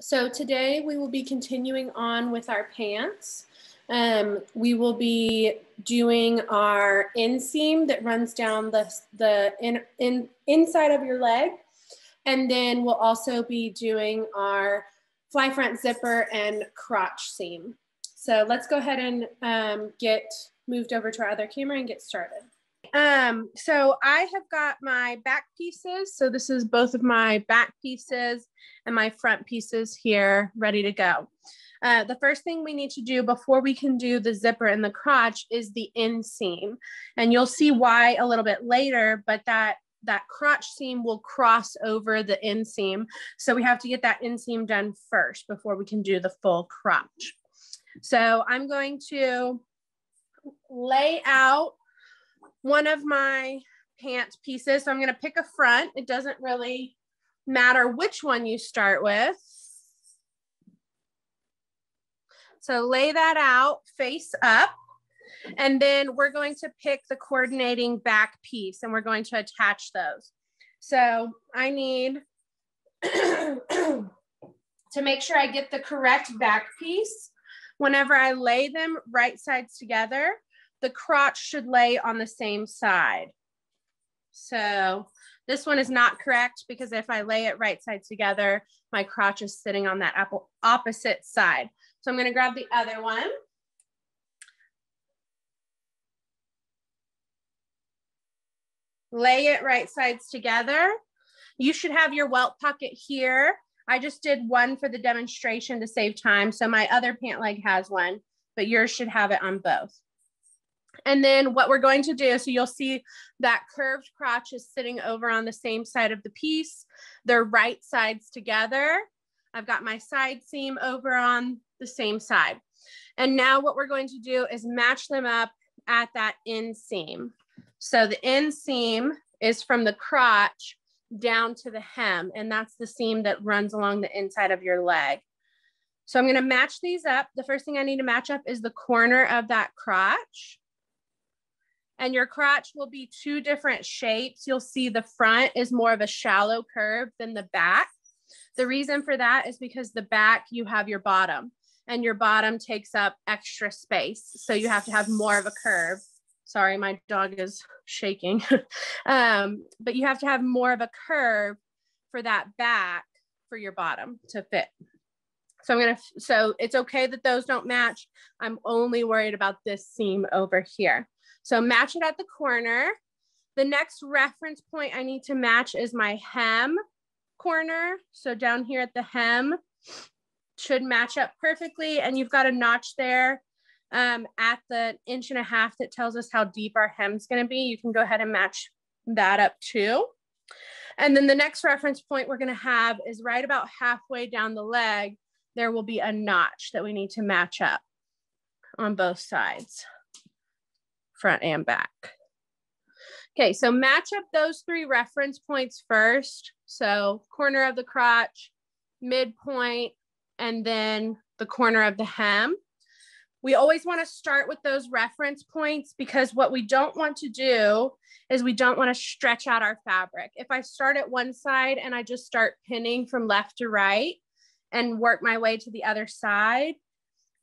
So today we will be continuing on with our pants. We will be doing our inseam that runs down the inside of your leg. And then we'll also be doing our fly front zipper and crotch seam. So let's go ahead and get moved over to our other camera and get started. So I have got my back pieces. So this is both of my back pieces and my front pieces here ready to go. The first thing we need to do before we can do the zipper and the crotch is the inseam. And you'll see why a little bit later, but that crotch seam will cross over the inseam. So we have to get that inseam done first before we can do the full crotch. So I'm going to lay out one of my pant pieces. So I'm going to pick a front. It doesn't really matter which one you start with. So lay that out face up. And then we're going to pick the coordinating back piece and we're going to attach those. So I need to make sure I get the correct back piece. Whenever I lay them right sides together, the crotch should lay on the same side. So this one is not correct because if I lay it right sides together, my crotch is sitting on that opposite side. So I'm going to grab the other one. Lay it right sides together. You should have your welt pocket here. I just did one for the demonstration to save time. So my other pant leg has one, but yours should have it on both. And then what we're going to do, so you'll see that curved crotch is sitting over on the same side of the piece. They're right sides together. I've got my side seam over on the same side. And now what we're going to do is match them up at that inseam. So the inseam is from the crotch down to the hem, and that's the seam that runs along the inside of your leg. So I'm going to match these up. The first thing I need to match up is the corner of that crotch. And your crotch will be two different shapes. You'll see the front is more of a shallow curve than the back. The reason for that is because the back, you have your bottom, and your bottom takes up extra space. So you have to have more of a curve. Sorry, my dog is shaking. But you have to have more of a curve for that back for your bottom to fit. So it's okay that those don't match. I'm only worried about this seam over here. So match it at the corner. The next reference point I need to match is my hem corner. So down here at the hem should match up perfectly. And you've got a notch there at the 1.5 inches that tells us how deep our hem's going to be. You can go ahead and match that up too. And then the next reference point we're going to have is right about halfway down the leg. There will be a notch that we need to match up on both sides, front and back. Okay, so match up those three reference points first. So corner of the crotch, midpoint, and then the corner of the hem. We always want to start with those reference points because what we don't want to do is we don't want to stretch out our fabric. If I start at one side and I just start pinning from left to right and work my way to the other side,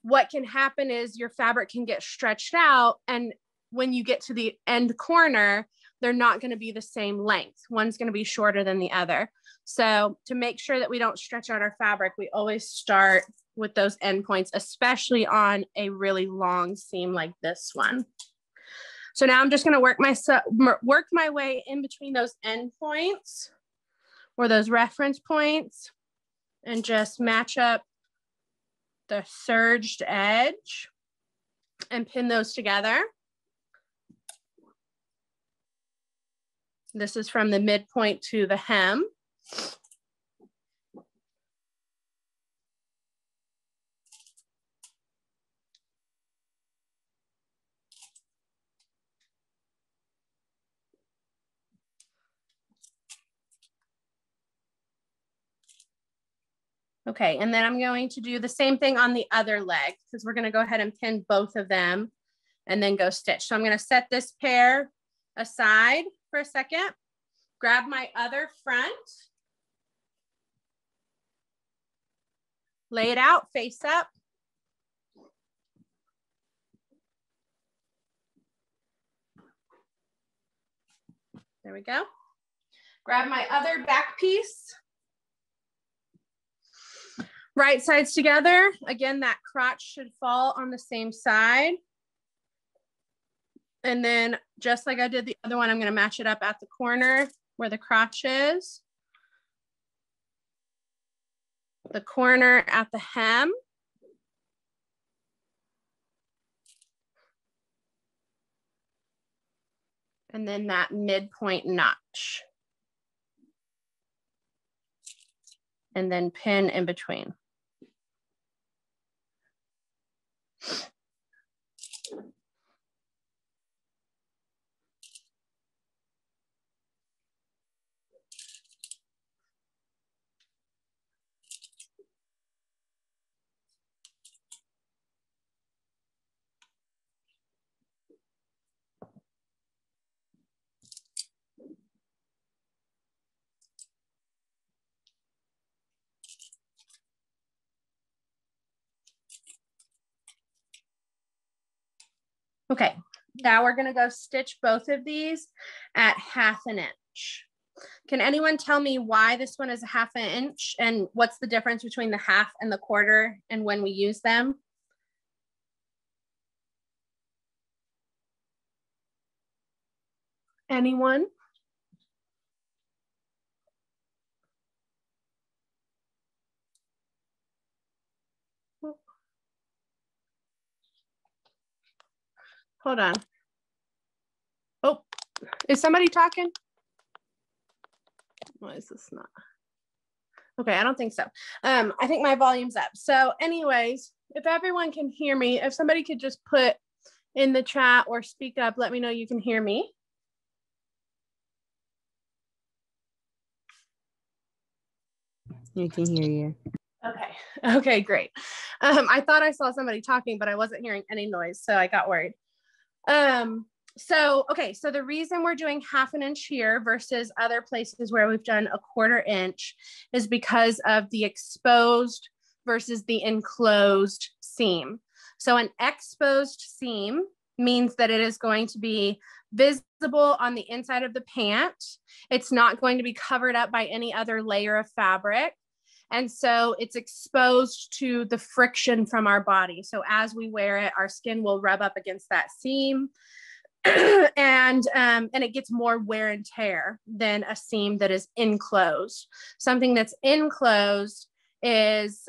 what can happen is your fabric can get stretched out, and when you get to the end corner, they're not going to be the same length. One's going to be shorter than the other. So to make sure that we don't stretch out our fabric, we always start with those end points, especially on a really long seam like this one. So now I'm just going to work my way in between those end points or those reference points and just match up the serged edge and pin those together. This is from the midpoint to the hem. Okay, and then I'm going to do the same thing on the other leg because we're going to go ahead and pin both of them and then go stitch. So I'm going to set this pair aside for a second, grab my other front, Lay it out, face up. There we go. Grab my other back piece. Right sides together. Again, that crotch should fall on the same side. And then just like I did the other one, I'm going to match it up at the corner where the crotch is. The corner at the hem. And then that midpoint notch. And then pin in between. Okay, now we're gonna go stitch both of these at 1/2 inch. Can anyone tell me why this one is a 1/2 inch and what's the difference between the 1/2 and the 1/4 and when we use them? Anyone? Hold on. Oh, is somebody talking? Why is this not? Okay, I don't think so. I think my volume's up. So anyways, if everyone can hear me, if somebody could just put in the chat or speak up, let me know you can hear me. You can hear you. Okay, great. I thought I saw somebody talking, but I wasn't hearing any noise, so I got worried. So the reason we're doing 1/2 inch here versus other places where we've done 1/4 inch is because of the exposed versus the enclosed seam. So an exposed seam means that it is going to be visible on the inside of the pant. It's not going to be covered up by any other layer of fabric. And so it's exposed to the friction from our body. So as we wear it, our skin will rub up against that seam and it gets more wear and tear than a seam that is enclosed. Something that's enclosed is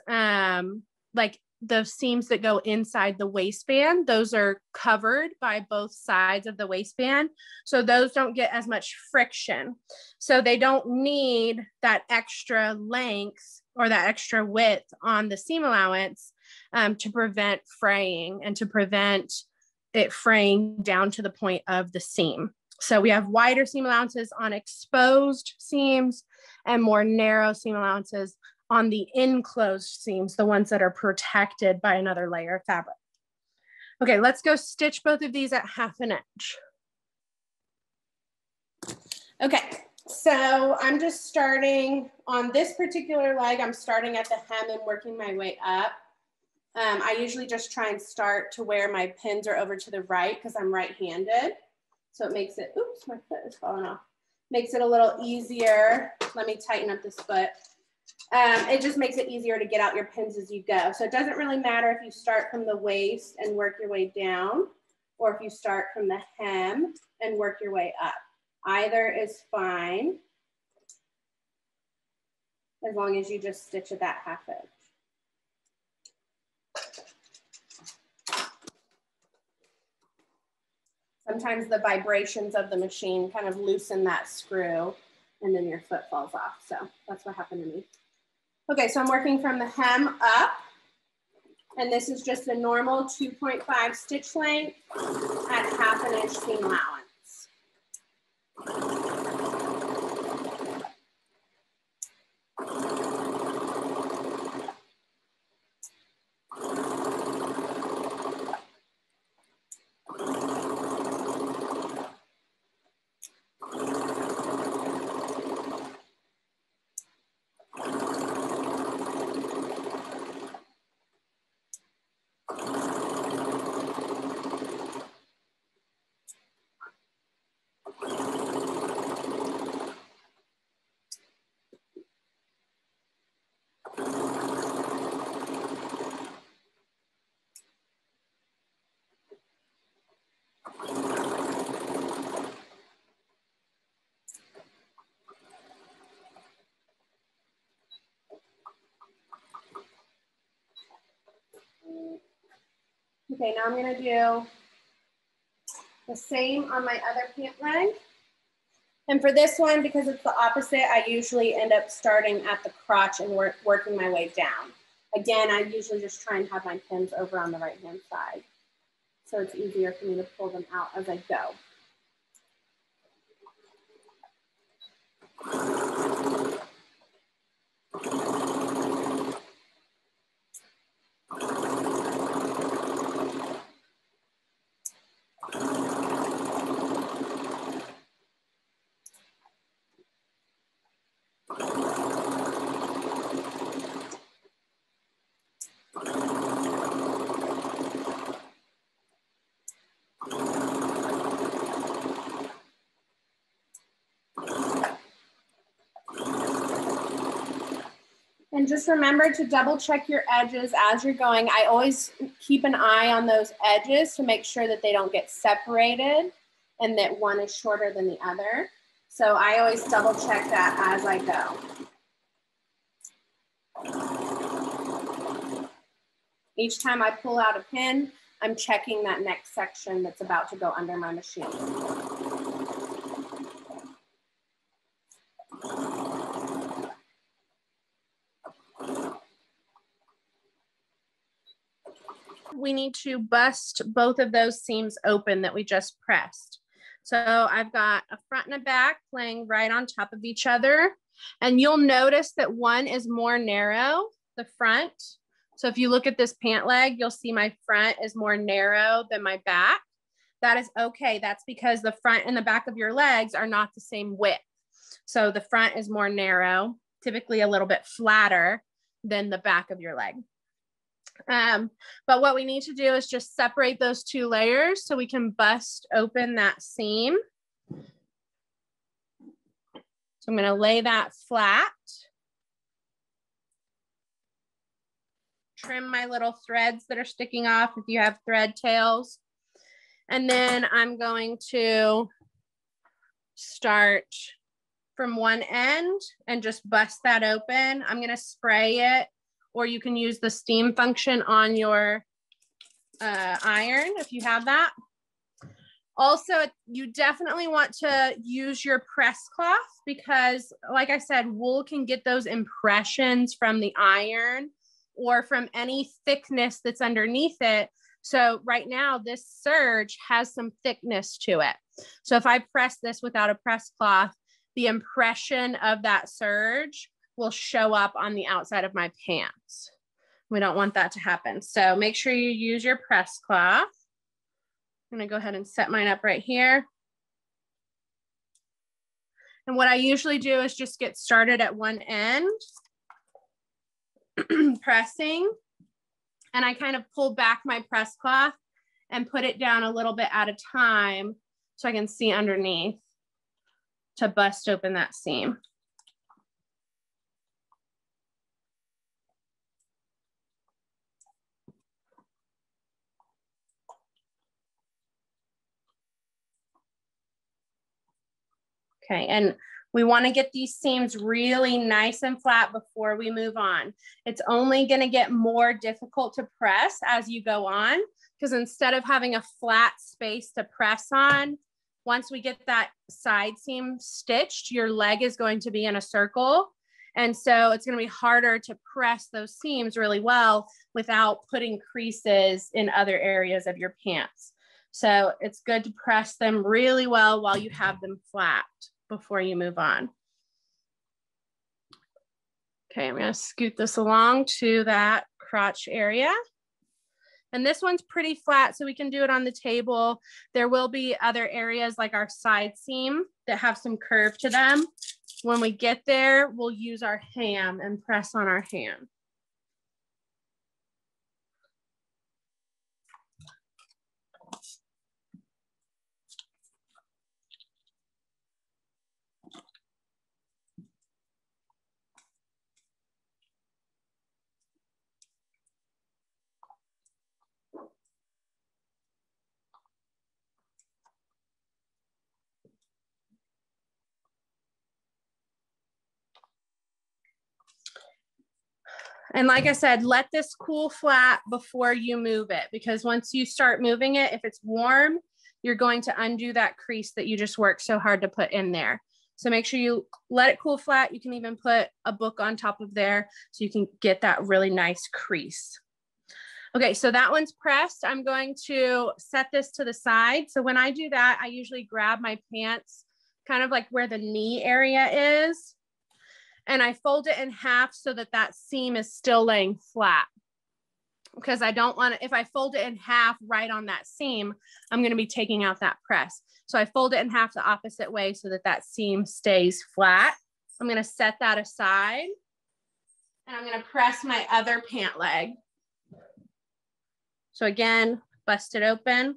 like the seams that go inside the waistband. Those are covered by both sides of the waistband. So those don't get as much friction. So they don't need that extra length or that extra width on the seam allowance to prevent fraying and to prevent it fraying down to the point of the seam. So we have wider seam allowances on exposed seams and more narrow seam allowances on the enclosed seams, the ones that are protected by another layer of fabric. Okay, let's go stitch both of these at 1/2 inch. Okay, so I'm just starting on this particular leg. I'm starting at the hem and working my way up. I usually just try and start to where my pins are over to the right because I'm right-handed. So it makes it, oops, my foot is falling off. Makes it a little easier. Let me tighten up this foot. It just makes it easier to get out your pins as you go. So it doesn't really matter if you start from the waist and work your way down, or if you start from the hem and work your way up. Either is fine, as long as you just stitch at that 1/2 inch. Sometimes the vibrations of the machine kind of loosen that screw and then your foot falls off. So that's what happened to me. Okay, so I'm working from the hem up, and this is just a normal 2.5 stitch length at 1/2 inch seam allowance. Okay, now I'm gonna do the same on my other pant leg. And for this one, because it's the opposite, I usually end up starting at the crotch and working my way down. Again, I usually just try and have my pins over on the right-hand side, so it's easier for me to pull them out as I go. And just remember to double check your edges as you're going. I always keep an eye on those edges to make sure that they don't get separated and that one is shorter than the other. So I always double check that as I go. Each time I pull out a pin, I'm checking that next section that's about to go under my machine. We need to bust both of those seams open that we just pressed. So I've got a front and a back laying right on top of each other. And you'll notice that one is more narrow, the front. So if you look at this pant leg, you'll see my front is more narrow than my back. That is okay. That's because the front and the back of your legs are not the same width. So the front is more narrow, typically a little bit flatter than the back of your leg. But what we need to do is just separate those two layers so we can bust open that seam. So I'm going to lay that flat. Trim my little threads that are sticking off if you have thread tails. And then I'm going to start from one end and just bust that open. I'm going to spray it, or you can use the steam function on your iron if you have that. Also, you definitely want to use your press cloth because, like I said, wool can get those impressions from the iron or from any thickness that's underneath it. So right now, this serge has some thickness to it. So if I press this without a press cloth, the impression of that serge will show up on the outside of my pants. We don't want that to happen. So make sure you use your press cloth. I'm gonna go ahead and set mine up right here. And what I usually do is just get started at one end, pressing, and I kind of pull back my press cloth and put it down a little bit at a time so I can see underneath to bust open that seam. Okay, and we want to get these seams really nice and flat before we move on. It's only going to get more difficult to press as you go on, because instead of having a flat space to press on, once we get that side seam stitched, your leg is going to be in a circle. And so it's going to be harder to press those seams really well without putting creases in other areas of your pants. So it's good to press them really well while you have them flat before you move on. Okay, I'm going to scoot this along to that crotch area. And this one's pretty flat, so we can do it on the table. There will be other areas like our side seam that have some curve to them. When we get there, we'll use our ham and press on our ham. And like I said, let this cool flat before you move it, because once you start moving it, if it's warm, you're going to undo that crease that you just worked so hard to put in there. So make sure you let it cool flat. You can even put a book on top of there so you can get that really nice crease. Okay, so that one's pressed. I'm going to set this to the side. So when I do that, I usually grab my pants kind of like where the knee area is, and I fold it in half so that that seam is still laying flat. Because I don't want to, if I fold it in half right on that seam, I'm going to be taking out that press. So I fold it in half the opposite way so that that seam stays flat. I'm going to set that aside, and I'm going to press my other pant leg. So again, bust it open.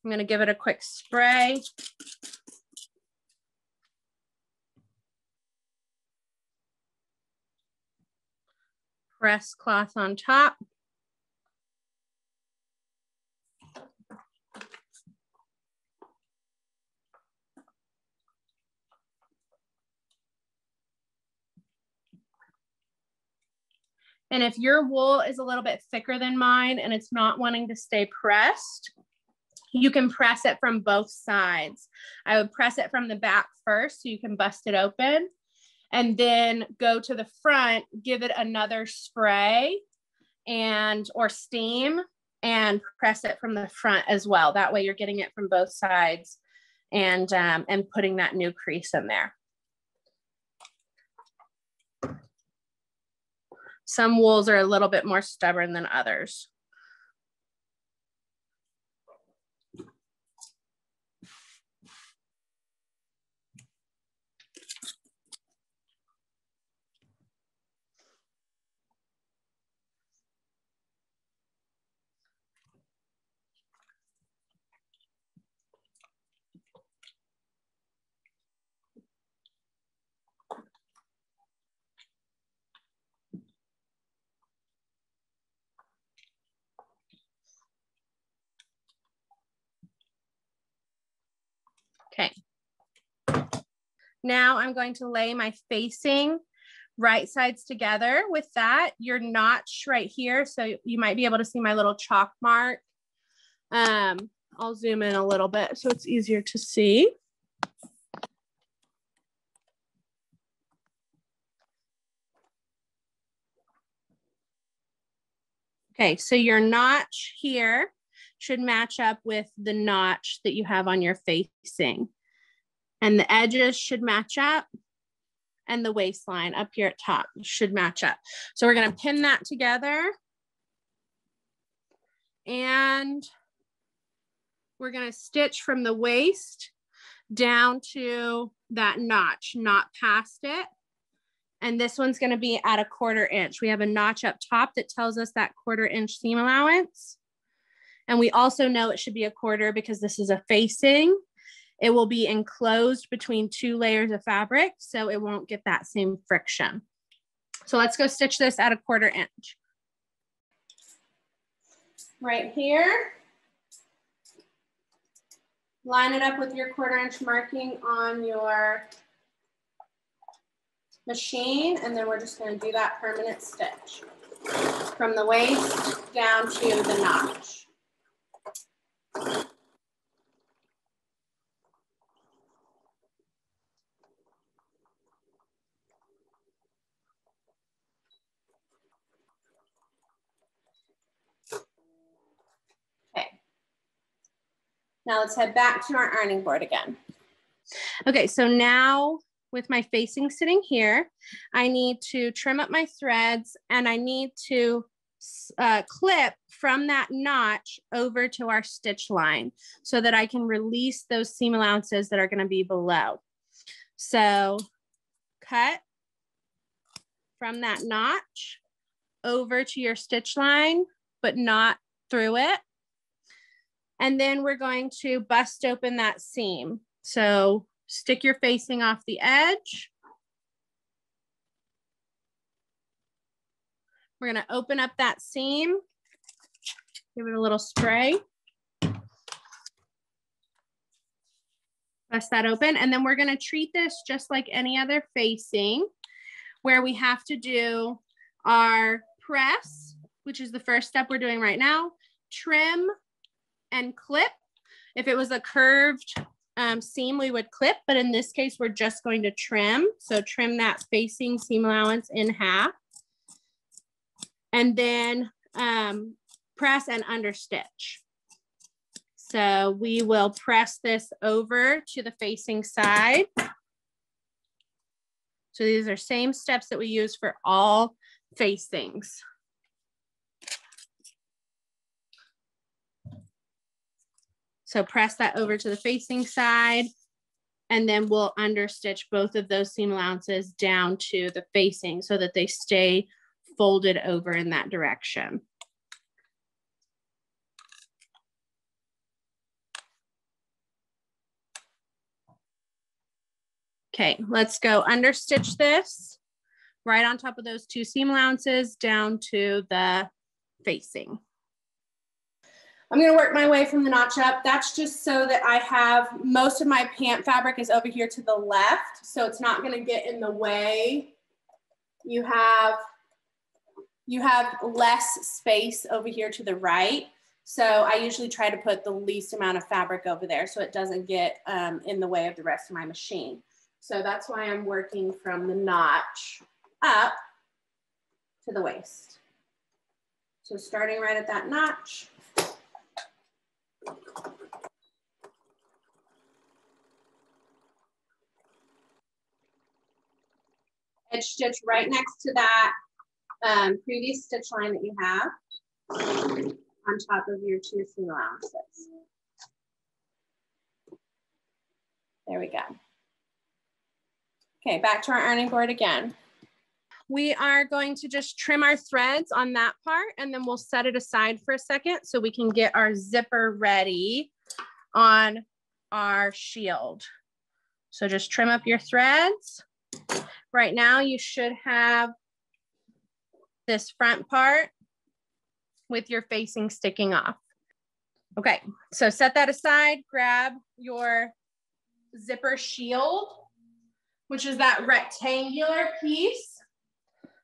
I'm going to give it a quick spray. Press cloth on top. And if your wool is a little bit thicker than mine and it's not wanting to stay pressed, you can press it from both sides. I would press it from the back first so you can bust it open, and then go to the front, give it another spray or steam, and press it from the front as well. That way you're getting it from both sides and putting that new crease in there. Some wools are a little bit more stubborn than others. Okay. Now I'm going to lay my facing right sides together. With that, your notch right here, so you might be able to see my little chalk mark. I'll zoom in a little bit so it's easier to see. Okay, so your notch here should match up with the notch that you have on your facing. And the edges should match up, and the waistline up here at top should match up. So we're going to pin that together, and we're going to stitch from the waist down to that notch, not past it. And this one's going to be at 1/4 inch. We have a notch up top that tells us that 1/4 inch seam allowance. And we also know it should be 1/4 because this is a facing. It will be enclosed between 2 layers of fabric, so it won't get that same friction. So let's go stitch this at 1/4 inch. Right here, line it up with your 1/4 inch marking on your machine, and then we're just going to do that permanent stitch from the waist down to the notch. Okay. Now let's head back to our ironing board again. Okay, so now with my facing sitting here, I need to trim up my threads, and I need to clip from that notch over to our stitch line so that I can release those seam allowances that are going to be below. So cut from that notch over to your stitch line, but not through it. And then we're going to bust open that seam. So stick your facing off the edge. We're going to open up that seam, give it a little spray. Bust that open. And then we're going to treat this just like any other facing, where we have to do our press, which is the first step we're doing right now, trim and clip. If it was a curved seam, we would clip, but in this case, we're just going to trim. So trim that facing seam allowance in half. And then press and understitch. So we will press this over to the facing side. So these are same steps that we use for all facings. So press that over to the facing side, and then we'll understitch both of those seam allowances down to the facing so that they stay folded over in that direction. Okay, let's go understitch this right on top of those two seam allowances down to the facing. I'm going to work my way from the notch up. That's just so that I have most of my pant fabric is over here to the left, so it's not going to get in the way. You have less space over here to the right. So I usually try to put the least amount of fabric over there so it doesn't get in the way of the rest of my machine. So that's why I'm working from the notch up to the waist. So starting right at that notch. Edge stitch right next to that previous stitch line that you have on top of your two seam allowances. There we go. Okay, back to our ironing board again. We are going to just trim our threads on that part, and then we'll set it aside for a second so we can get our zipper ready on our shield. So just trim up your threads. Right now you should have this front part with your facing sticking off. Okay, so set that aside, grab your zipper shield, which is that rectangular piece.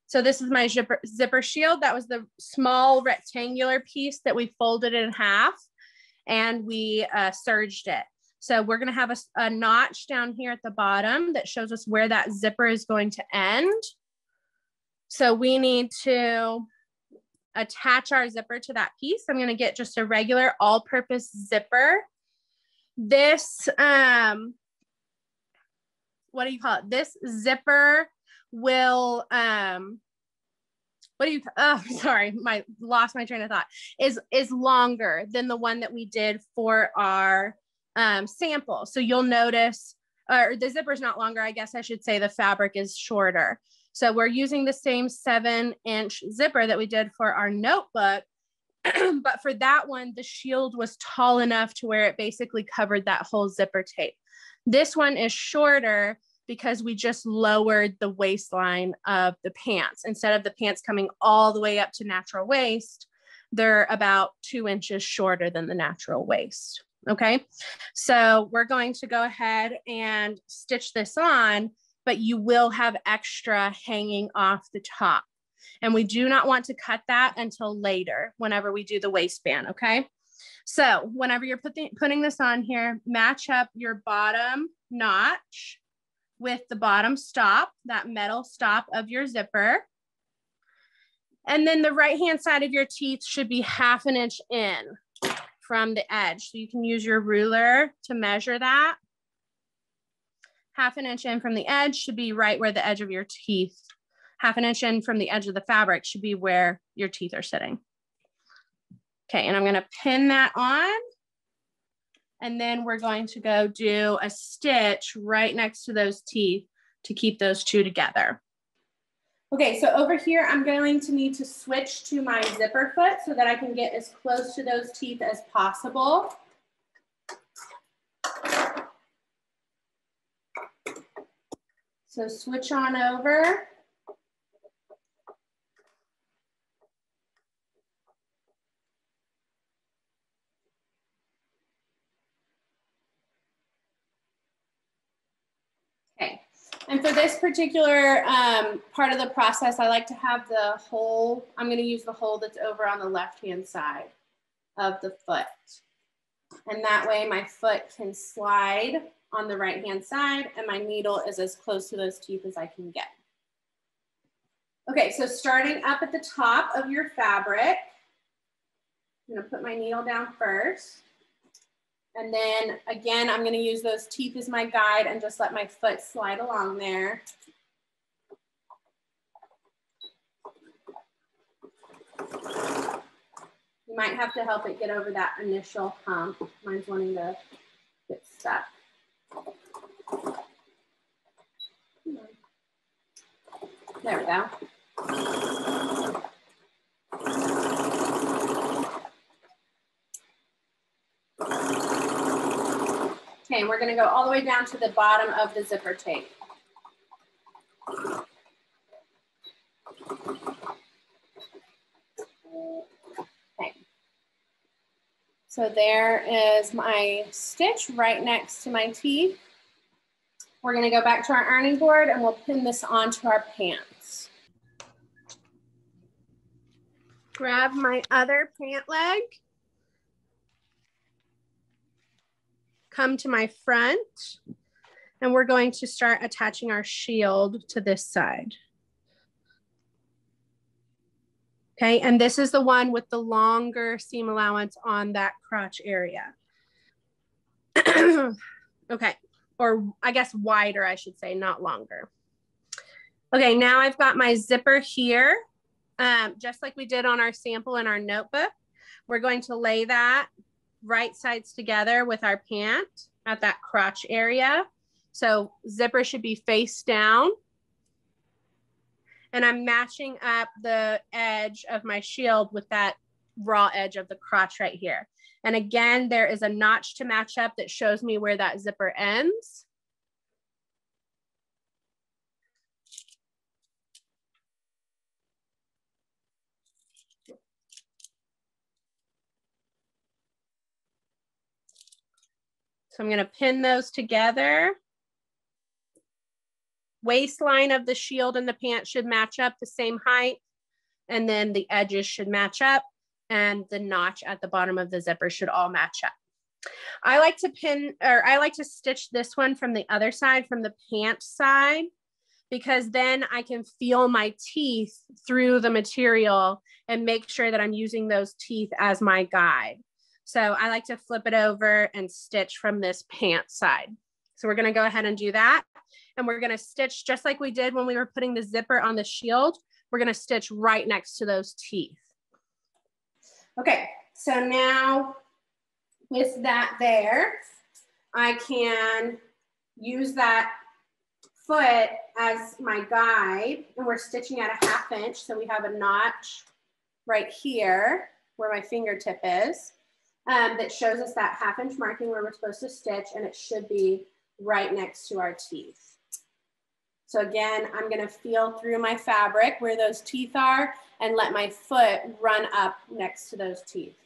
So this is my zipper shield. That was the small rectangular piece that we folded in half and we serged it. So we're gonna have a notch down here at the bottom that shows us where that zipper is going to end. So we need to attach our zipper to that piece. I'm gonna get just a regular all-purpose zipper. This, what do you call it? This zipper will, sorry, lost my train of thought, is longer than the one that we did for our sample. So you'll notice, or the zipper is not longer, I guess I should say the fabric is shorter. So we're using the same 7-inch zipper that we did for our notebook, but for that one, the shield was tall enough to where it basically covered that whole zipper tape. This one is shorter because we just lowered the waistline of the pants. Instead of the pants coming all the way up to natural waist, they're about 2 inches shorter than the natural waist. Okay, so we're going to go ahead and stitch this on, but you will have extra hanging off the top. And we do not want to cut that until later, whenever we do the waistband, okay? So whenever you're putting this on here, match up your bottom notch with the bottom stop, that metal stop of your zipper. And then the right-hand side of your teeth should be 1/2 inch in from the edge. So you can use your ruler to measure that. 1/2 inch in from the edge should be right where the edge of your teeth, 1/2 inch in from the edge of the fabric should be where your teeth are sitting. Okay, and I'm gonna pin that on. And then we're going to go do a stitch right next to those teeth to keep those two together. Okay, so over here, I'm going to need to switch to my zipper foot so that I can get as close to those teeth as possible. So switch on over. And for this particular part of the process, I like to have the hole, I'm going to use the hole that's over on the left-hand side of the foot. And that way my foot can slide on the right-hand side and my needle is as close to those teeth as I can get. Okay, so starting up at the top of your fabric, I'm going to put my needle down first. And then again, I'm going to use those teeth as my guide and just let my foot slide along there. You might have to help it get over that initial hump. Mine's wanting to get stuck. There we go. Okay, we're going to go all the way down to the bottom of the zipper tape. Okay. So there is my stitch right next to my teeth. We're going to go back to our ironing board and we'll pin this onto our pants. Grab my other pant leg. Come to my front, and we're going to start attaching our shield to this side. Okay, and this is the one with the longer seam allowance on that crotch area. Okay, or I guess wider, I should say, not longer. Okay, now I've got my zipper here, just like we did on our sample in our notebook. We're going to lay that right sides together with our pant at that crotch area. So zipper should be face down. And I'm matching up the edge of my shield with that raw edge of the crotch right here. And again, there is a notch to match up that shows me where that zipper ends. So I'm going to pin those together. Waistline of the shield and the pant should match up the same height. And then the edges should match up. And the notch at the bottom of the zipper should all match up. I like to pin, or I like to stitch this one from the other side, from the pant side, because then I can feel my teeth through the material and make sure that I'm using those teeth as my guide. So I like to flip it over and stitch from this pant side. So we're going to go ahead and do that. And we're going to stitch just like we did when we were putting the zipper on the shield. We're going to stitch right next to those teeth. Okay, so now with that there, I can use that foot as my guide, and we're stitching at a 1/2 inch. So we have a notch right here where my fingertip is. That shows us that 1/2 inch marking where we're supposed to stitch, and it should be right next to our teeth. So again, I'm going to feel through my fabric where those teeth are and let my foot run up next to those teeth.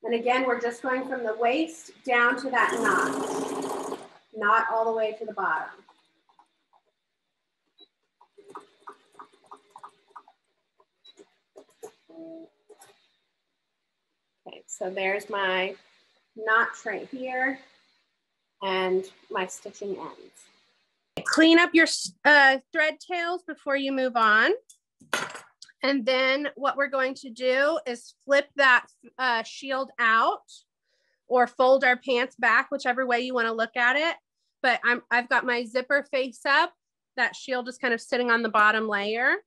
And again, we're just going from the waist down to that notch, not all the way to the bottom. Okay, so there's my notch right here and my stitching ends. Clean up your thread tails before you move on. And then what we're going to do is flip that shield out or fold our pants back, whichever way you want to look at it. But I've got my zipper face up. That shield is kind of sitting on the bottom layer.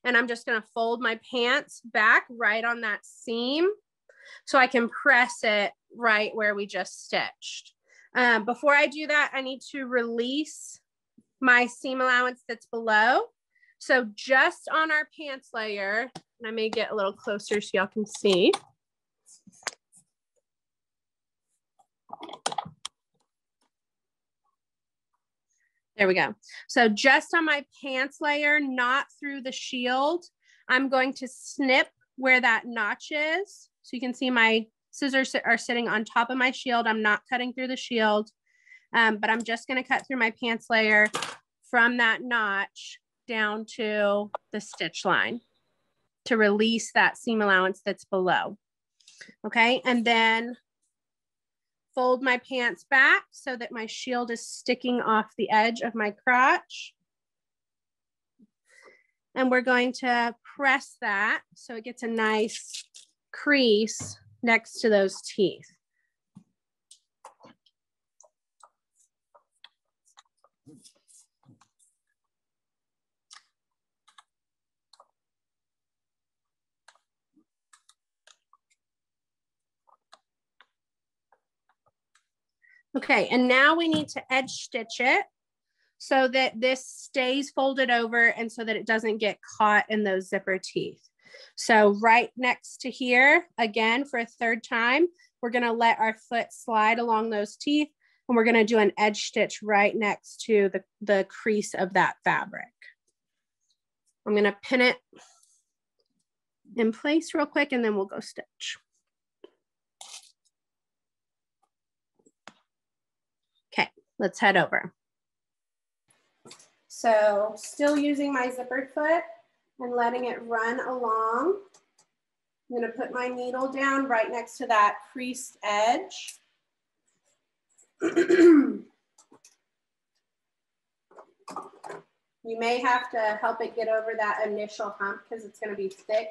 And I'm just going to fold my pants back right on that seam so I can press it right where we just stitched. Before I do that, I need to release my seam allowance that's below. So just on our pants layer, and I may get a little closer so y'all can see. There we go. So just on my pants layer, not through the shield, I'm going to snip where that notch is. So you can see my scissors are sitting on top of my shield. I'm not cutting through the shield, but I'm just going to cut through my pants layer from that notch down to the stitch line to release that seam allowance that's below. Okay, and then fold my pants back so that my shield is sticking off the edge of my crotch. And we're going to press that so it gets a nice crease next to those teeth. Okay, and now we need to edge stitch it so that this stays folded over and so that it doesn't get caught in those zipper teeth. So right next to here, again, for a third time, we're gonna let our foot slide along those teeth and we're gonna do an edge stitch right next to the crease of that fabric. I'm gonna pin it in place real quick and then we'll go stitch. Okay, let's head over. So still using my zippered foot and letting it run along. I'm gonna put my needle down right next to that creased edge. You may have to help it get over that initial hump because it's gonna be thick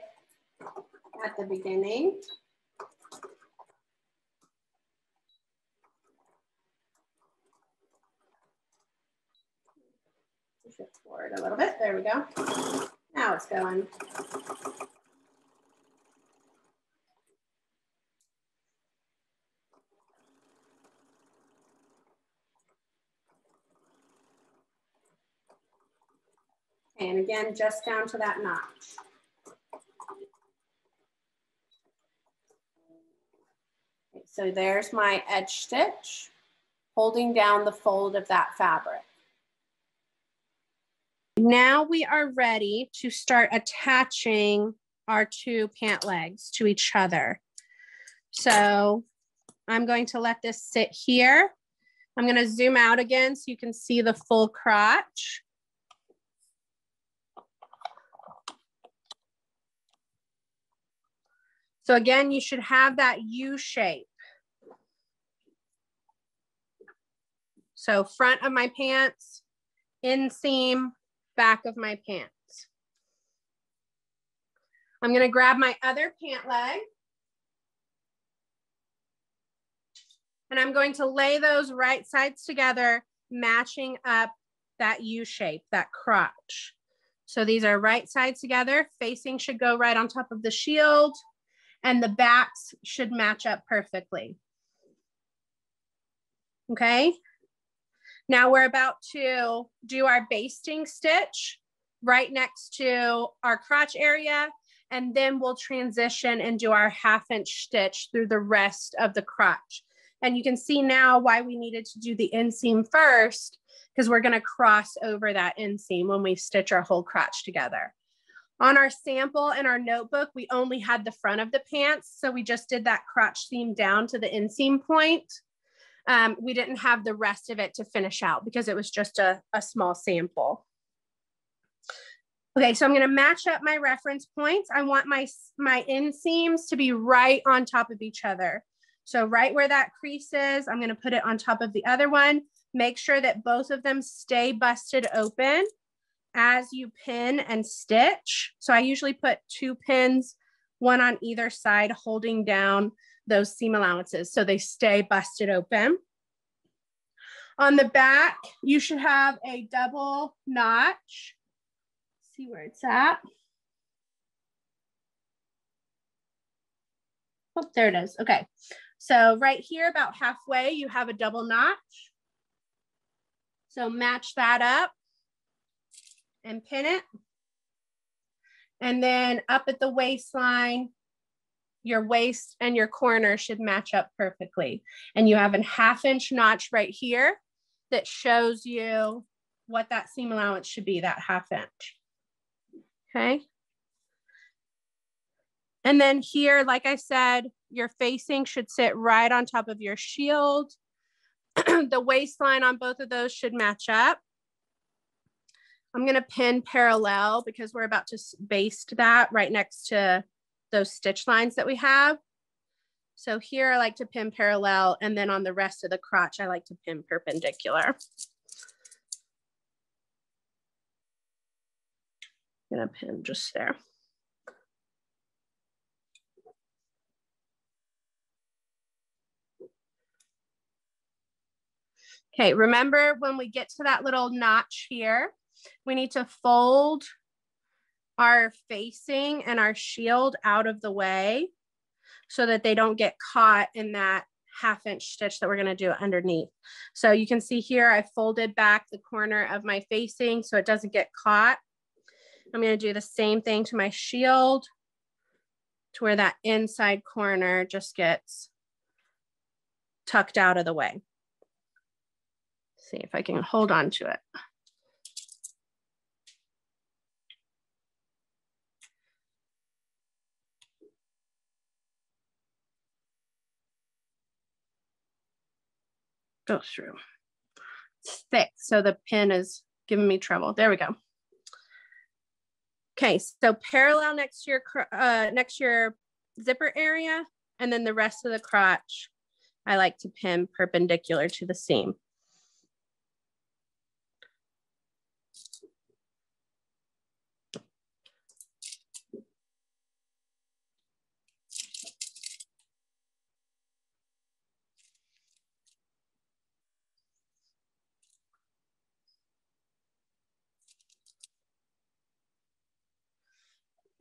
at the beginning. Push it forward a little bit. There we go. Now it's going. And again, just down to that notch. Okay, so there's my edge stitch, holding down the fold of that fabric. Now we are ready to start attaching our two pant legs to each other. So I'm going to let this sit here. I'm going to zoom out again so you can see the full crotch. So again, you should have that U shape. So front of my pants, inseam, back of my pants. I'm going to grab my other pant leg and I'm going to lay those right sides together, matching up that U shape, that crotch. So these are right sides together, facing should go right on top of the shield, and the backs should match up perfectly. Okay. Now we're about to do our basting stitch right next to our crotch area, and then we'll transition and do our 1/2 inch stitch through the rest of the crotch. And you can see now why we needed to do the inseam first, because we're gonna cross over that inseam when we stitch our whole crotch together. On our sample in our notebook, we only had the front of the pants, so we just did that crotch seam down to the inseam point. We didn't have the rest of it to finish out because it was just a small sample. Okay, so I'm gonna match up my reference points. I want my inseams to be right on top of each other. So right where that crease is, I'm gonna put it on top of the other one. Make sure that both of them stay busted open as you pin and stitch. So I usually put 2 pins, one on either side, holding down those seam allowances so they stay busted open. On the back, you should have a double notch. See where it's at. Oh, there it is. Okay. So right here, about halfway, you have a double notch. So match that up and pin it. And then up at the waistline, your waist and your corner should match up perfectly. And you have a 1/2 inch notch right here that shows you what that seam allowance should be, that 1/2 inch. Okay. And then here, like I said, your facing should sit right on top of your shield. The waistline on both of those should match up. I'm going to pin parallel because we're about to baste that right next to those stitch lines that we have. So here I like to pin parallel, and then on the rest of the crotch, I like to pin perpendicular. I'm going to pin just there. Okay, remember when we get to that little notch here, we need to fold our facing and our shield out of the way so that they don't get caught in that 1/2 inch stitch that we're going to do underneath. So you can see here, I folded back the corner of my facing so it doesn't get caught. I'm going to do the same thing to my shield to where that inside corner just gets tucked out of the way. See if I can hold on to it. Go through. It's thick, so the pin is giving me trouble. There we go. Okay, so parallel next to your zipper area, and then the rest of the crotch, I like to pin perpendicular to the seam.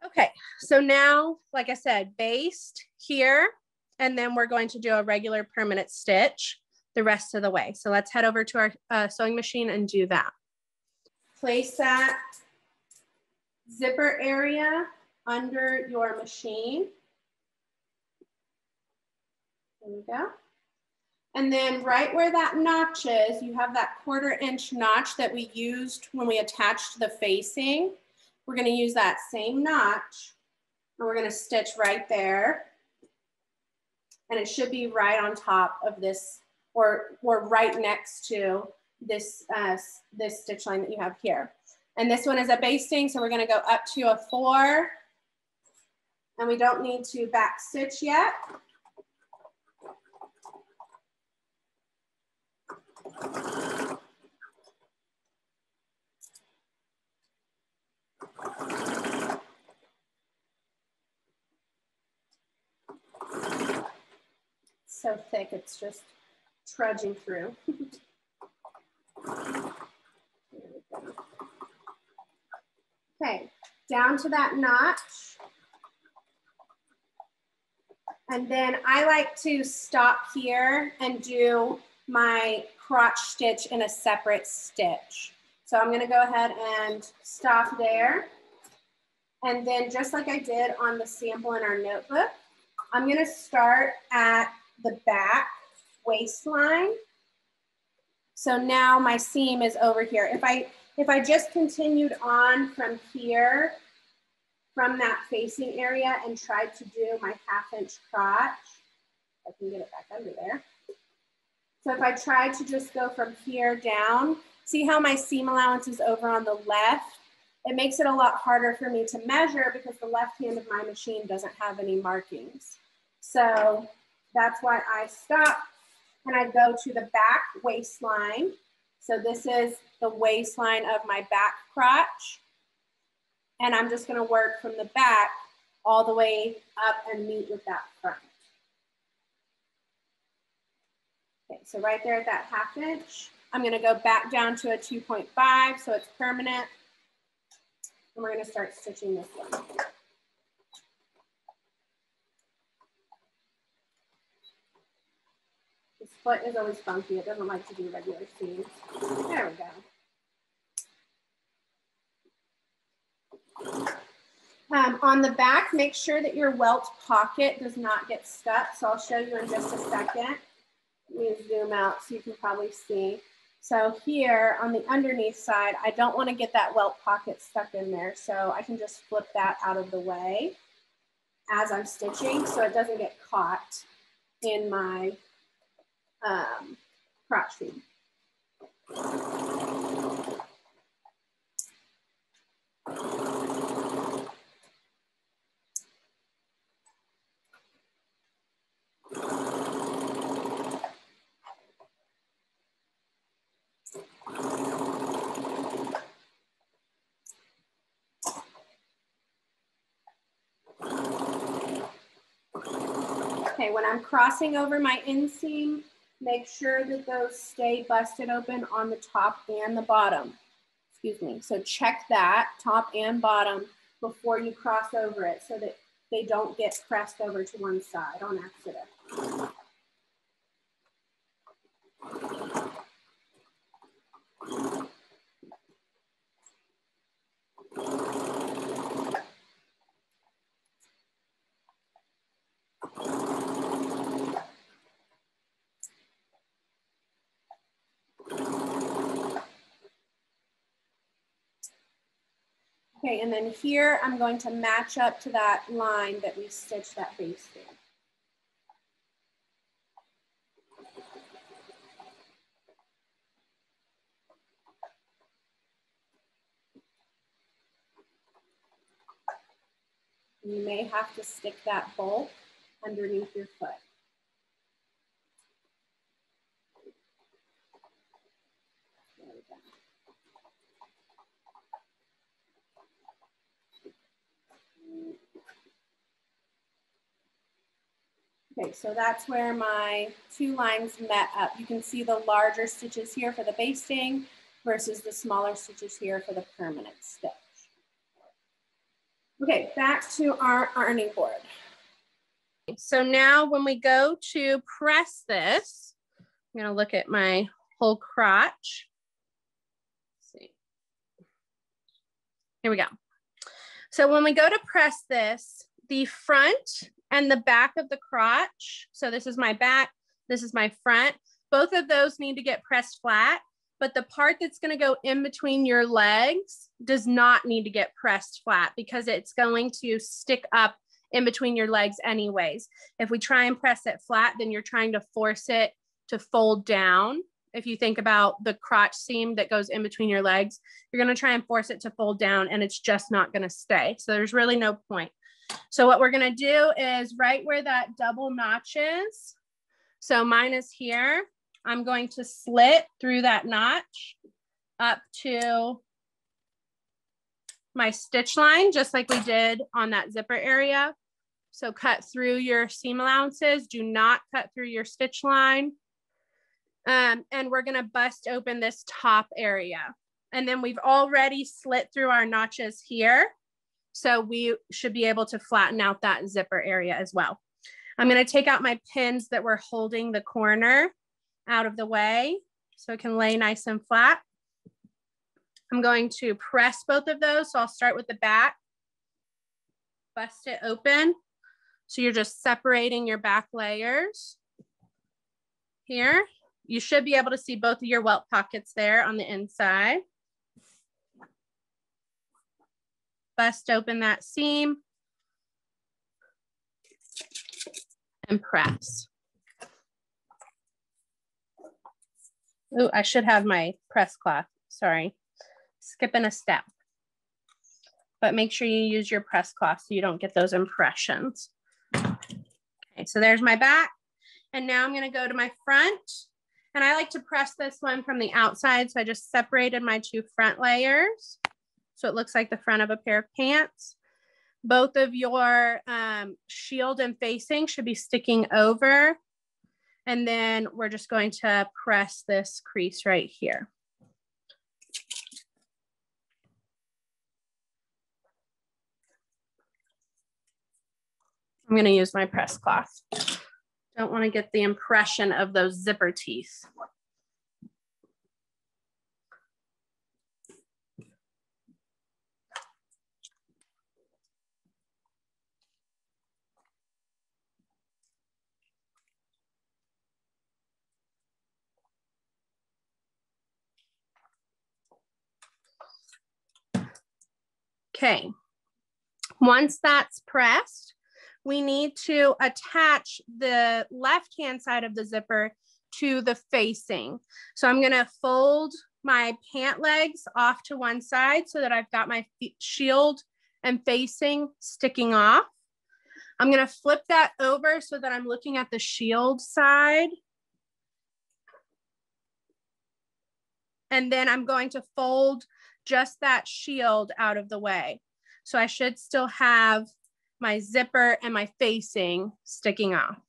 Okay, so now, like I said, baste here, and then we're going to do a regular permanent stitch the rest of the way. So let's head over to our sewing machine and do that. Place that zipper area under your machine. There we go. And then right where that notch is, you have that 1/4 inch notch that we used when we attached the facing. We're going to use that same notch, and we're going to stitch right there. And it should be right on top of this, or right next to this, this stitch line that you have here. And this one is a basting, so we're going to go up to a 4. And we don't need to back stitch yet. So thick, it's just trudging through. Okay, down to that notch. And then I like to stop here and do my crotch stitch in a separate stitch. So I'm gonna go ahead and stop there. And then just like I did on the sample in our notebook, I'm gonna start at the back waistline. So now my seam is over here. If I just continued on from here, from that facing area, and tried to do my 1/2 inch crotch, I can get it back under there. So if I tried to just go from here down, see how my seam allowance is over on the left? It makes it a lot harder for me to measure because the left hand of my machine doesn't have any markings. So that's why I stop and I go to the back waistline. So this is the waistline of my back crotch. And I'm just gonna work from the back all the way up and meet with that front. Okay, so right there at that 1/2 inch, I'm gonna go back down to a 2.5 so it's permanent. And we're gonna start stitching this one. This foot is always funky. It doesn't like to do regular seams. There we go. On the back, make sure that your welt pocket does not get stuck. So I'll show you in just a second. Let me zoom out so you can probably see. So here on the underneath side, I don't want to get that welt pocket stuck in there. So I can just flip that out of the way as I'm stitching so it doesn't get caught in my crotch seam. Okay, when I'm crossing over my inseam, make sure that those stay busted open on the top and the bottom. Excuse me. So check that top and bottom before you cross over it so that they don't get pressed over to one side on accident. Okay, and then here I'm going to match up to that line that we stitched that base in. You may have to stick that bolt underneath your foot. There we go. Okay, so that's where my two lines met up. You can see the larger stitches here for the basting versus the smaller stitches here for the permanent stitch. Okay, back to our ironing board. So now when we go to press this, I'm gonna look at my whole crotch. Let's see. Here we go. So when we go to press this, the front and the back of the crotch, so this is my back, this is my front, both of those need to get pressed flat, but the part that's gonna go in between your legs does not need to get pressed flat because it's going to stick up in between your legs anyways. If we try and press it flat, then you're trying to force it to fold down. If you think about the crotch seam that goes in between your legs, you're gonna try and force it to fold down and it's just not gonna stay. So there's really no point. So what we're gonna do is right where that double notch is, so mine is here, I'm going to slit through that notch up to my stitch line, just like we did on that zipper area. So cut through your seam allowances, do not cut through your stitch line. And we're gonna bust open this top area. And then we've already slit through our notches here. So we should be able to flatten out that zipper area as well. I'm gonna take out my pins that were holding the corner out of the way so it can lay nice and flat. I'm going to press both of those. So I'll start with the back, bust it open. So you're just separating your back layers here. You should be able to see both of your welt pockets there on the inside. Bust open that seam and press. Oh, I should have my press cloth, sorry. Skipping a step. But make sure you use your press cloth so you don't get those impressions. Okay, so there's my back. And now I'm gonna go to my front. And I like to press this one from the outside. So I just separated my two front layers. So it looks like the front of a pair of pants. Both of your shield and facing should be sticking over. And then we're just going to press this crease right here. I'm gonna use my press cloth. Don't want to get the impression of those zipper teeth. Okay, once that's pressed, we need to attach the left-hand side of the zipper to the facing. So I'm gonna fold my pant legs off to one side so that I've got my shield and facing sticking off. I'm gonna flip that over so that I'm looking at the shield side. And then I'm going to fold just that shield out of the way. So I should still have my zipper and my facing sticking off.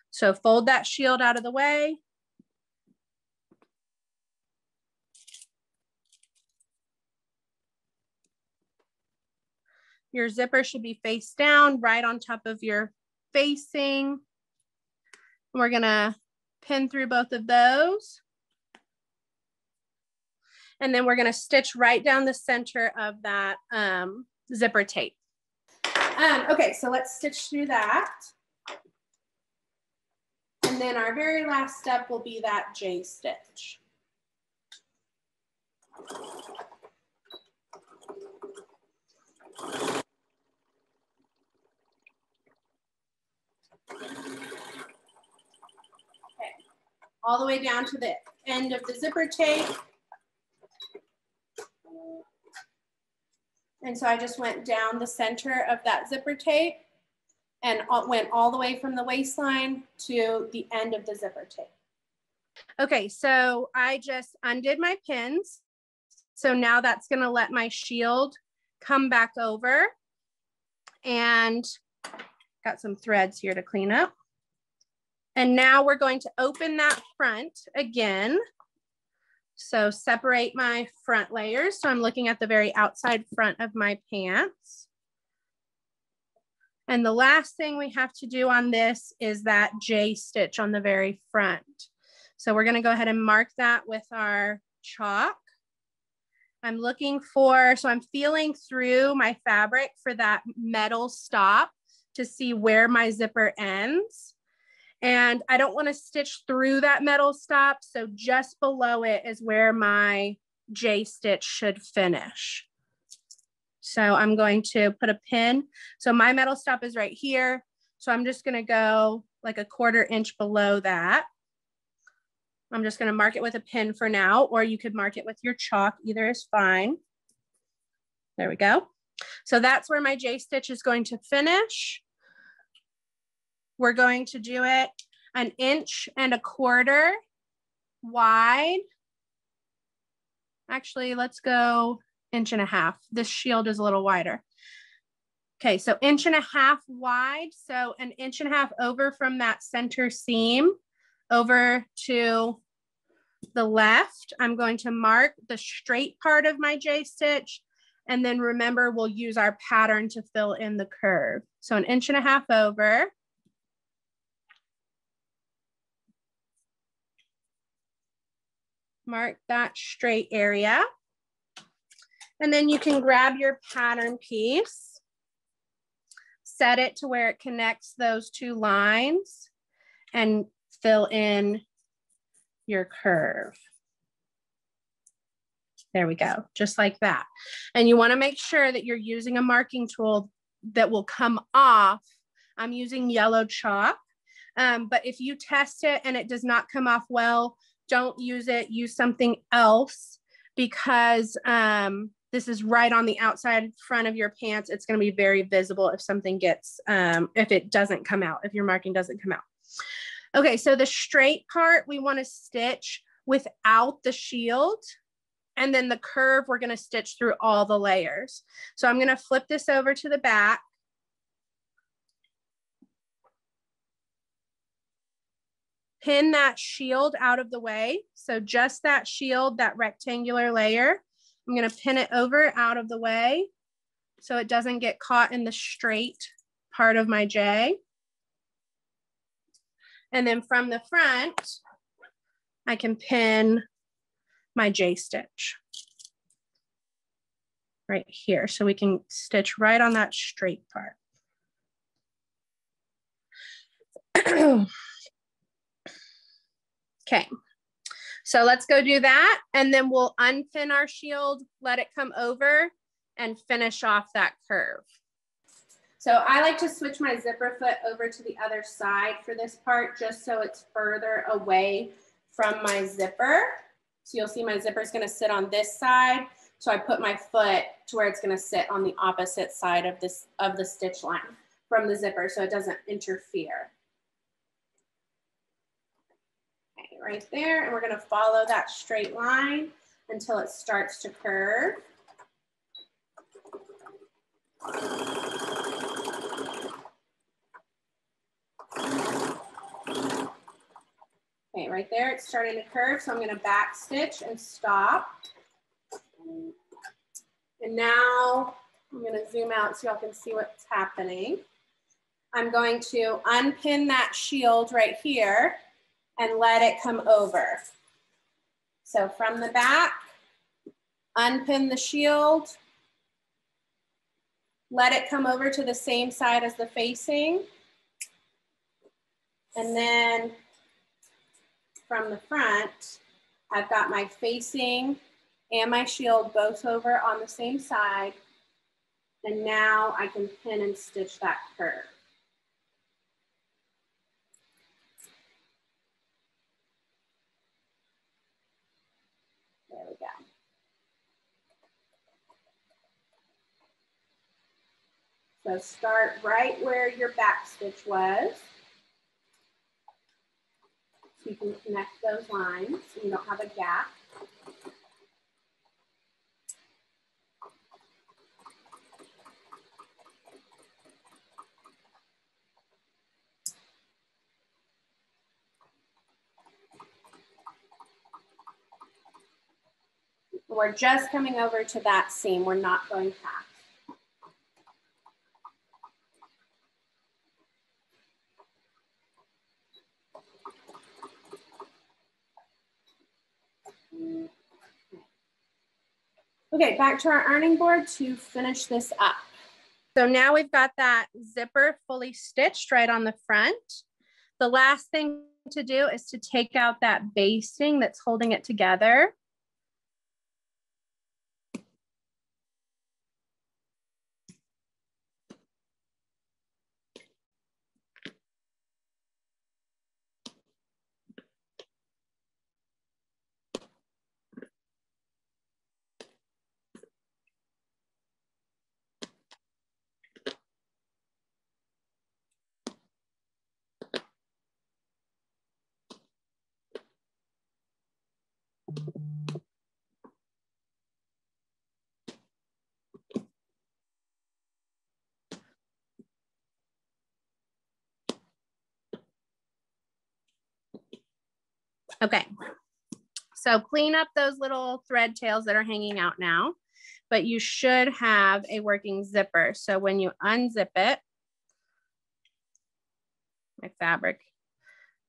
So fold that shield out of the way. Your zipper should be face down, right on top of your facing. We're gonna pin through both of those. And then we're gonna stitch right down the center of that zipper tape. Okay, so let's stitch through that. And then our very last step will be that J stitch. Okay, all the way down to the end of the zipper tape. And so I just went down the center of that zipper tape and went all the way from the waistline to the end of the zipper tape. Okay, so I just undid my pins. So now that's gonna let my shield come back over, and got some threads here to clean up. And now we're going to open that front again. So separate my front layers. So I'm looking at the very outside front of my pants. And the last thing we have to do on this is that J stitch on the very front. So we're gonna go ahead and mark that with our chalk. I'm looking for, so I'm feeling through my fabric for that metal stop to see where my zipper ends. And I don't want to stitch through that metal stop. So just below it is where my J stitch should finish. So I'm going to put a pin. So my metal stop is right here. So I'm just going to go like a 1/4 inch below that. I'm just going to mark it with a pin for now, or you could mark it with your chalk. Either is fine. There we go. So that's where my J stitch is going to finish. We're going to do it 1 1/4 inch wide. Actually, let's go 1.5 inches. This shield is a little wider. Okay, so 1.5 inches wide. So 1.5 inches over from that center seam over to the left. I'm going to mark the straight part of my J stitch. And then remember, we'll use our pattern to fill in the curve. So 1.5 inches over. Mark that straight area. And then you can grab your pattern piece, set it to where it connects those two lines, and fill in your curve. There we go, just like that. And you want to make sure that you're using a marking tool that will come off. I'm using yellow chalk, but if you test it and it does not come off well, don't use it, use something else, because this is right on the outside front of your pants. It's going to be very visible if something gets, if it doesn't come out, if your marking doesn't come out. Okay, so the straight part, we want to stitch without the shield. And then the curve, we're going to stitch through all the layers. So I'm going to flip this over to the back. Pin that shield out of the way. So just that shield, that rectangular layer, I'm going to pin it over out of the way so it doesn't get caught in the straight part of my J. And then from the front, I can pin my J stitch right here. So we can stitch right on that straight part. Okay, so let's go do that. And then we'll unpin our shield, let it come over, and finish off that curve. So I like to switch my zipper foot over to the other side for this part, just so it's further away from my zipper. So you'll see my zipper is going to sit on this side. So I put my foot to where it's going to sit on the opposite side of the stitch line from the zipper, so it doesn't interfere. Okay, right there, and we're going to follow that straight line until it starts to curve. Okay, right there, it's starting to curve, so I'm going to back stitch and stop. And now I'm going to zoom out so y'all can see what's happening. I'm going to unpin that shield right here and let it come over. So from the back, unpin the shield, let it come over to the same side as the facing, and then from the front, I've got my facing and my shield both over on the same side. And now I can pin and stitch that curve. There we go. So start right where your back stitch was. So you can connect those lines so you don't have a gap. We're just coming over to that seam. We're not going past. Okay, back to our ironing board to finish this up. So now we've got that zipper fully stitched right on the front. The last thing to do is to take out that basting that's holding it together. Okay, so clean up those little thread tails that are hanging out now, but you should have a working zipper. So when you unzip it, my fabric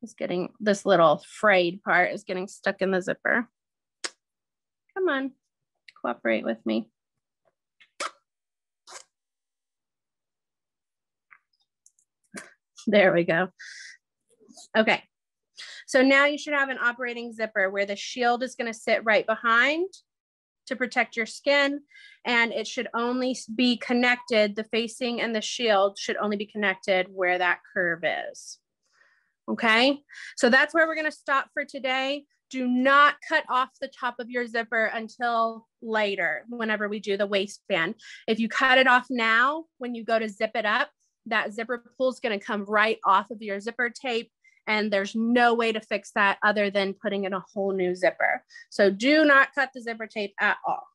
is getting, this little frayed part is getting stuck in the zipper. Come on, cooperate with me. There we go. Okay. So now you should have an operating zipper where the shield is going to sit right behind to protect your skin, and it should only be connected, the facing and the shield should only be connected where that curve is. Okay, so that's where we're going to stop for today. Do not cut off the top of your zipper until later, whenever we do the waistband. If you cut it off now, when you go to zip it up, that zipper pull is going to come right off of your zipper tape. And there's no way to fix that other than putting in a whole new zipper. So do not cut the zipper tape at all.